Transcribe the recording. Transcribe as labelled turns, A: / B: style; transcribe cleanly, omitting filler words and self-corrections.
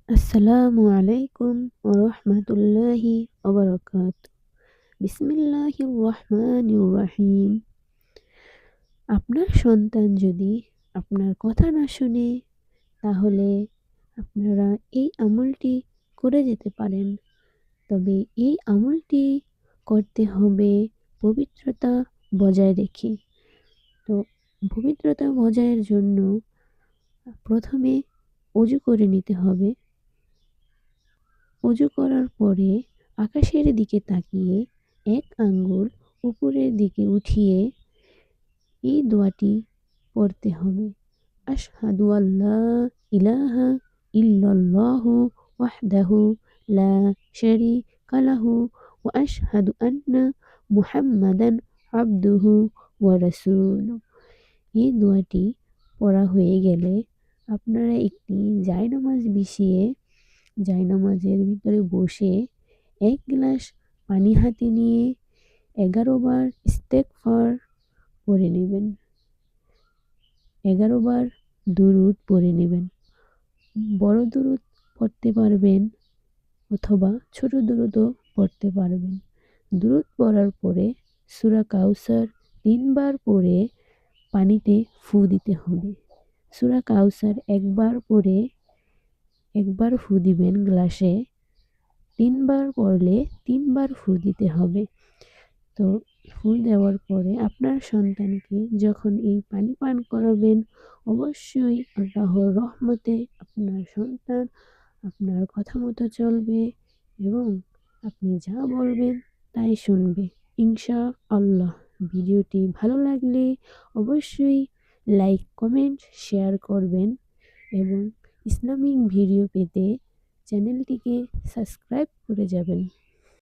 A: আসসালামু আলাইকুম ওয়া রাহমাতুল্লাহি ওয়া বারাকাতুহু। বিসমিল্লাহির রহমানির রহিম। আপনার সন্তান যদি আপনার কথা না শুনে, তাহলে আপনারা এই আমলটি করে যেতে পারেন। তবে এই আমলটি করতে হবে পবিত্রতা বজায় রেখে। তো পবিত্রতা বজায়ের জন্য প্রথমে ওযু করে নিতে হবে। ওযু করার পরে আকাশের দিকে তাকিয়ে এক আঙ্গুল উপরের দিকে উঠিয়ে এই দোয়াটি পড়তে হবে। আশহাদু আল্লা ইলাহা ইল্লাল্লাহু ওয়াহদাহু লা শারীকা লাহু ওয়া আশহাদু আন্না মুহাম্মাদান আবদুহু ওয়া রাসূলুহু। এই দোয়াটি পড়া হয়ে গেলে আপনারা একটি জায়নামাজ বিছিয়ে জায়নামাজের ভিতরে বসে ১ গ্লাস পানি হাতে নিয়ে ১১ বার ইস্তেগফার পড়ে নেবেন। ১১ বার দুরূদ পড়ে নেবেন। বড় দুরূদ পড়তে পারবেন অথবা ছোট দুরূদও পড়তে পারবেন। দুরূদ পড়ার পরে সূরা কাউসার ৩ বার পড়ে পানিতে ফু দিতে হবে। সূরা কাউসার ১ বার পড়ে ১ বার ফু দিবেন গ্লাসে। ৩ বার পড়লে ৩ বার ফু দিতে হবে। তো ফু দেওয়ার পরে আপনার সন্তানকে যখন এই পানি পান করাবেন, অবশ্যই আল্লাহর রহমতে আপনার সন্তান আপনার কথা মতো চলবে এবং আপনি যা বলবেন তাই শুনবে ইনশাআল্লাহ। ভিডিওটি ভালো লাগলে অবশ্যই লাইক, কমেন্ট, শেয়ার করবেন এবং ইসলামিক ভিডিও পেতে চ্যানেলটিকে সাবস্ক্রাইব করে যাবেন।